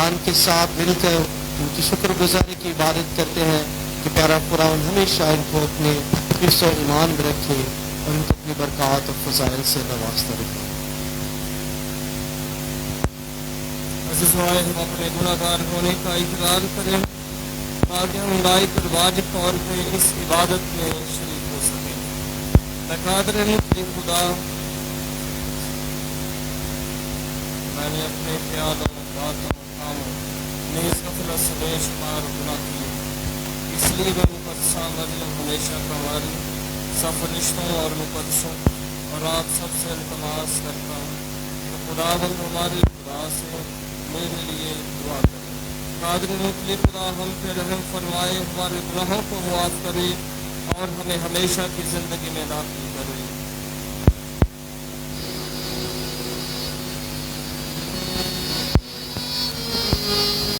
ایمان کے ساتھ مل کر ان کی شکر گزاری کی عبادت کرتے ہیں کہ پیارا قرآن ہمیشہ ان کو اپنے حفظ و ایمان میں رکھے اور ان کو اپنی برکات اور فضائل سے نوازتا رکھے۔ ہم اپنے گناہ گار ہونے کا اقرار کریں تاکہ ہم لائق اور واجب طور پہ اس عبادت میں شریک ہو سکیں۔ قادر مطلق خدا، میں نے اپنے خیالوں، باتوں، کاموں نیز غفلت سے بے شمار گناہ کیے، اس لیے میں مقدسہ مریم ہمیشہ ہماری سب فرشتوں اور مقدسوں اور آپ سب سے التماس کرتا ہوں کہ خداوند ہمارے خدا سے میرے لیے دعا کریں۔ قادر مطلق خدا ہم پہ رحم فرمائے، ہمارے گناہوں کو معاف کرے اور ہمیں ہمیشہ کی زندگی میں داخل کرے۔